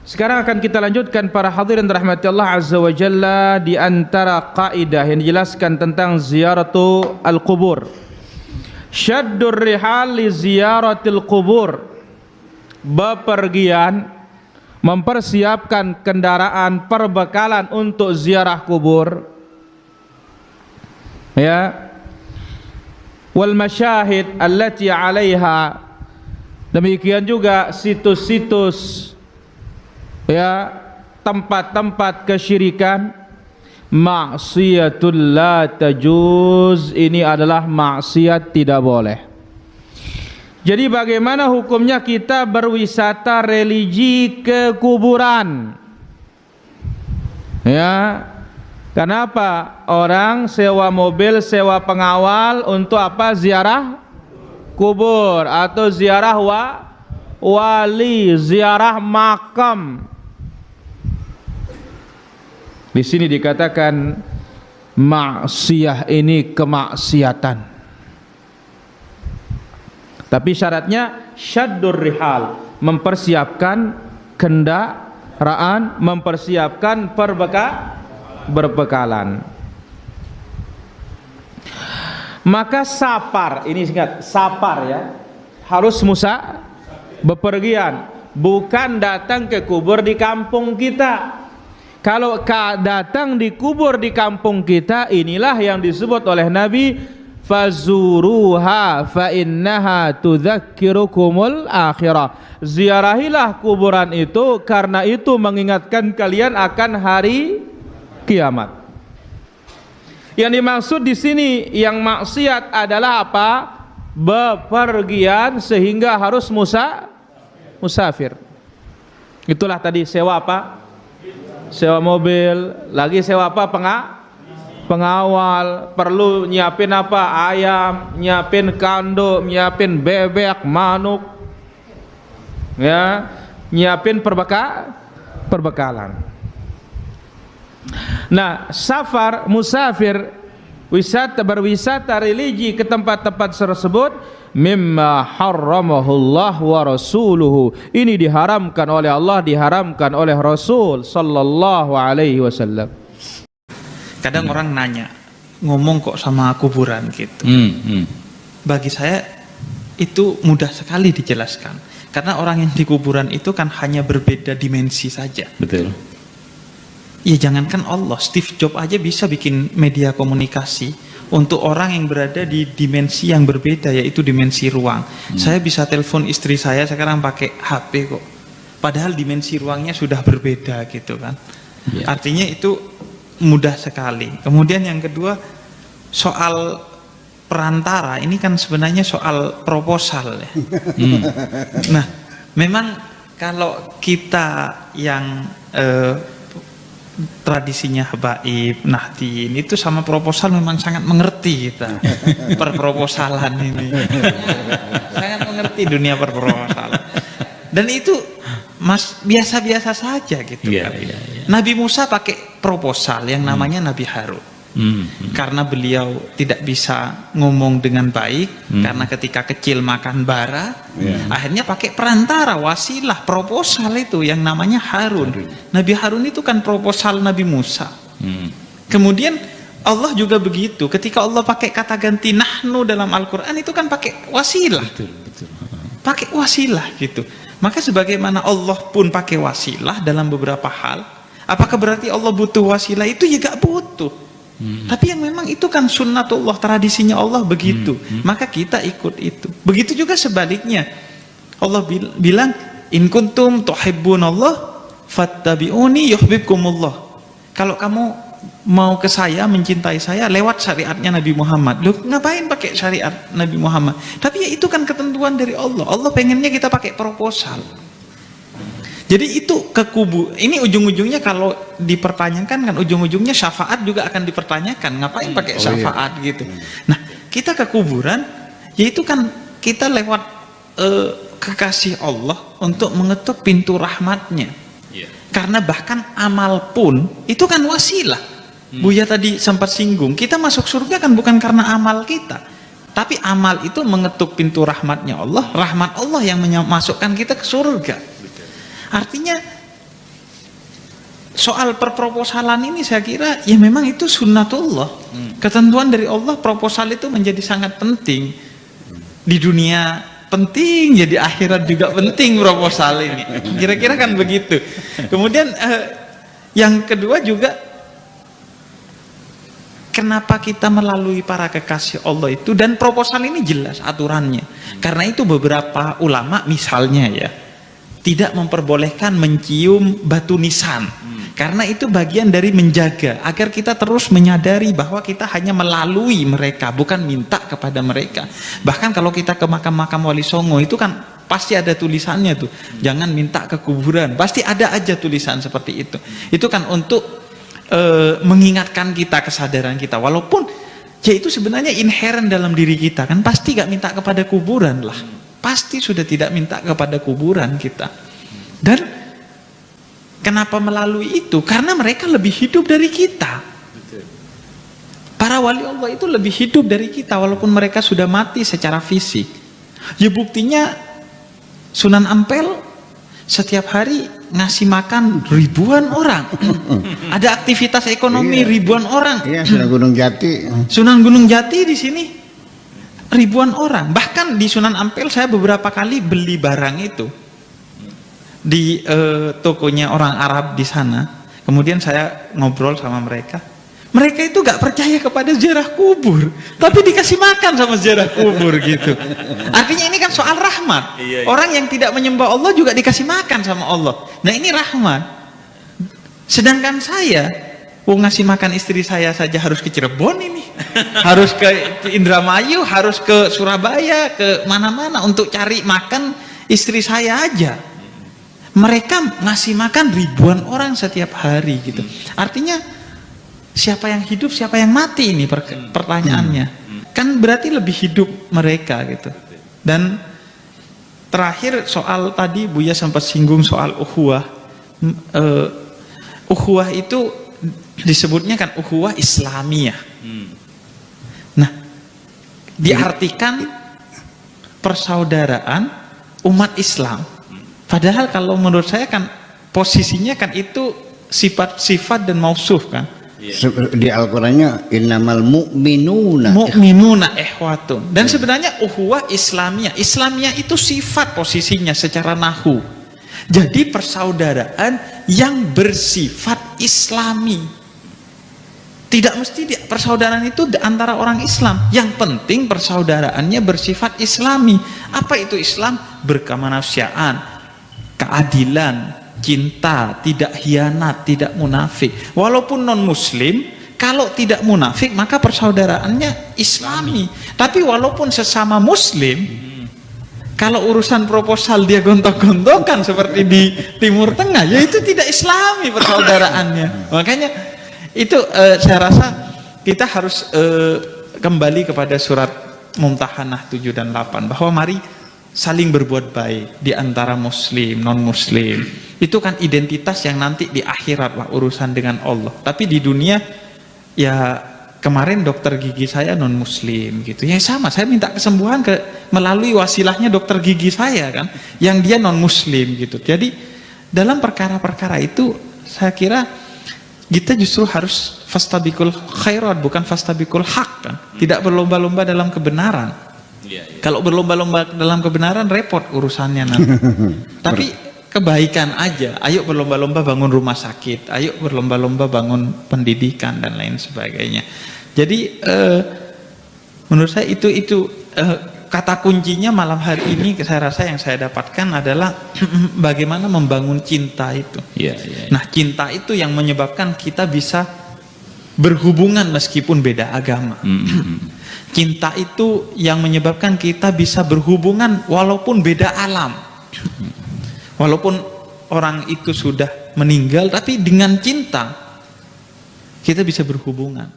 Sekarang akan kita lanjutkan para hadirin rahmati Allah azza wa jalla, di antara kaidah yang dijelaskan tentang ziyaratu al-qubur. Syaddur rihal li ziyaratil qubur. Bepergian, mempersiapkan kendaraan, perbekalan untuk ziarah kubur. Ya. Wal masyahid allati 'alaiha. Demikian juga situs-situs, ya, tempat-tempat kesyirikan. Ma'siyatul la tajuz, ini adalah maksiat, tidak boleh. Jadi bagaimana hukumnya kita berwisata religi ke kuburan? Ya, kenapa orang sewa mobil, sewa pengawal untuk apa? Ziarah kubur atau ziarah wali, ziarah makam. Di sini dikatakan maksiyah ini kemaksiatan. Tapi syaratnya syaddur rihal, mempersiapkan kendaraan, mempersiapkan berbekalan. Maka safar, ini ingat, safar ya, harus bepergian, bukan datang ke kubur di kampung kita. Kalau datang di kubur di kampung kita, inilah yang disebut oleh Nabi, fazuruha fa innaha tudzakkirukumul akhirah. Ziarahilah kuburan itu, karena itu mengingatkan kalian akan hari kiamat. Yang dimaksud di sini yang maksiat adalah apa? Bepergian sehingga harus musafir. Itulah tadi sewa apa? Sewa mobil, lagi sewa apa? Pengawal, perlu nyiapin apa? Ayam, nyiapin kanduk, nyiapin bebek, manuk, ya, nyiapin perbekalan. Nah, safar, musafir, berwisata religi ke tempat-tempat tersebut, mimma harramahullah wa rasuluhu, ini diharamkan oleh Allah, diharamkan oleh Rasul sallallahu alaihi wasallam. Kadang orang nanya, ngomong kok sama kuburan gitu. Bagi saya itu mudah sekali dijelaskan, karena orang yang di kuburan itu kan hanya berbeda dimensi saja. Betul. Ya jangankan Allah, Steve Jobs aja bisa bikin media komunikasi untuk orang yang berada di dimensi yang berbeda, yaitu dimensi ruang. Saya bisa telepon istri saya sekarang pakai HP kok, padahal dimensi ruangnya sudah berbeda gitu kan. Artinya itu mudah sekali. Kemudian yang kedua, soal perantara, ini kan sebenarnya soal proposal ya. Nah, memang kalau kita yang tradisinya habaib, nahdien itu sama proposal memang sangat mengerti kita. Perproposalan ini sangat mengerti dunia perproposalan, dan itu biasa-biasa saja gitu kan. Nabi Musa pakai proposal yang namanya Nabi Harun, karena beliau tidak bisa ngomong dengan baik, karena ketika kecil makan bara, akhirnya pakai perantara, wasilah, proposal itu yang namanya Harun. Nabi Harun itu kan proposal Nabi Musa. Kemudian Allah juga begitu, ketika Allah pakai kata ganti nahnu dalam Al-Quran itu kan pakai wasilah. Pakai wasilah gitu. Maka sebagaimana Allah pun pakai wasilah dalam beberapa hal, apakah berarti Allah butuh wasilah? Itu ya gak butuh. Tapi yang memang itu kan sunnatullah, tradisinya Allah begitu, maka kita ikut itu. Begitu juga sebaliknya, Allah bilang in kuntum tuhibbunallah fattabi'uni yuhibbukumullah. Kalau kamu mau ke saya, mencintai saya, lewat syariatnya Nabi Muhammad. Loh, ngapain pakai syariat Nabi Muhammad? Tapi ya itu kan ketentuan dari Allah. Allah pengennya kita pakai proposal. Jadi itu ke kubu, ini ujung-ujungnya kalau dipertanyakan kan ujung-ujungnya syafaat juga akan dipertanyakan. Ngapain pakai syafaat gitu? Nah, kita ke kuburan, yaitu kan kita lewat kekasih Allah untuk mengetuk pintu rahmatnya. Karena bahkan amal pun itu kan wasilah. Buya tadi sempat singgung, kita masuk surga kan bukan karena amal kita, tapi amal itu mengetuk pintu rahmatnya Allah, rahmat Allah yang memasukkan kita ke surga. Artinya soal perproposalan ini saya kira ya memang itu sunnatullah. Ketentuan dari Allah, proposal itu menjadi sangat penting. Di dunia penting, ya di akhirat juga penting proposal ini. Kira-kira kan begitu. Kemudian yang kedua juga, kenapa kita melalui para kekasih Allah itu, dan proposal ini jelas aturannya. Karena itu beberapa ulama misalnya ya, tidak memperbolehkan mencium batu nisan. Karena itu bagian dari menjaga agar kita terus menyadari bahwa kita hanya melalui mereka, bukan minta kepada mereka. Bahkan kalau kita ke makam-makam Wali Songo itu kan pasti ada tulisannya tuh, jangan minta ke kuburan, pasti ada aja tulisan seperti itu. Itu kan untuk mengingatkan kita, kesadaran kita, walaupun ya itu sebenarnya inherent dalam diri kita kan, pasti gak minta kepada kuburan lah, pasti sudah tidak minta kepada kuburan kita. Dan kenapa melalui itu? Karena mereka lebih hidup dari kita. Para wali Allah itu lebih hidup dari kita walaupun mereka sudah mati secara fisik. Ya buktinya Sunan Ampel setiap hari ngasih makan ribuan orang. Ada aktivitas ekonomi ribuan orang. Iya, Sunan Gunung Jati. Sunan Gunung Jati di sini ribuan orang. Bahkan di Sunan Ampel saya beberapa kali beli barang itu di tokonya orang Arab di sana. Kemudian saya ngobrol sama mereka. Mereka itu gak percaya kepada ziarah kubur, tapi dikasih makan sama ziarah kubur gitu. Artinya ini kan soal rahmat. Orang yang tidak menyembah Allah juga dikasih makan sama Allah. Nah ini rahmat. Sedangkan saya, ngasih makan istri saya saja harus ke Cirebon ini, harus ke Indramayu, harus ke Surabaya, ke mana-mana untuk cari makan istri saya aja. Mereka ngasih makan ribuan orang setiap hari gitu. Artinya siapa yang hidup, siapa yang mati ini pertanyaannya. Kan berarti lebih hidup mereka gitu. Dan terakhir soal tadi Buya sempat singgung soal ukhuwah. Ukhuwah itu disebutnya kan ukhuwah Islamiyah. Nah, diartikan persaudaraan umat Islam. Padahal kalau menurut saya kan posisinya kan itu sifat-sifat dan mausuf kan. Di Al-Qur'annya innamal mu'minuna ikhwatun. Dan sebenarnya ukhuwah Islamiyah. Islamiyah itu sifat posisinya secara nahwu. Jadi persaudaraan yang bersifat Islami. Tidak mesti persaudaraan itu antara orang Islam. Yang penting persaudaraannya bersifat Islami. Apa itu Islam? Berkemanusiaan, keadilan, cinta, tidak hianat, tidak munafik. Walaupun non muslim, kalau tidak munafik maka persaudaraannya Islami. Tapi walaupun sesama muslim, kalau urusan proposal dia gontok-gontokan seperti di Timur Tengah, ya itu tidak Islami persaudaraannya. Makanya itu saya rasa kita harus kembali kepada surat Mumtahanah 7 dan 8 bahwa mari saling berbuat baik di antara muslim, non muslim. Itu kan identitas yang nanti di akhirat lah urusan dengan Allah. Tapi di dunia ya kemarin dokter gigi saya non muslim gitu. Ya sama, saya minta kesembuhan melalui wasilahnya dokter gigi saya kan, yang dia non muslim gitu. Jadi dalam perkara-perkara itu saya kira kita justru harus fastabikul khairat, bukan fastabikul haq kan. Tidak berlomba-lomba dalam kebenaran. Kalau berlomba-lomba dalam kebenaran repot urusannya nanti. Tapi kebaikan aja. Ayo berlomba-lomba bangun rumah sakit, ayo berlomba-lomba bangun pendidikan dan lain sebagainya. Jadi menurut saya itu kata kuncinya malam hari ini saya rasa yang saya dapatkan adalah bagaimana membangun cinta itu. Nah, cinta itu yang menyebabkan kita bisa berhubungan meskipun beda agama. Cinta itu yang menyebabkan kita bisa berhubungan walaupun beda alam. Walaupun orang itu sudah meninggal, tapi dengan cinta kita bisa berhubungan.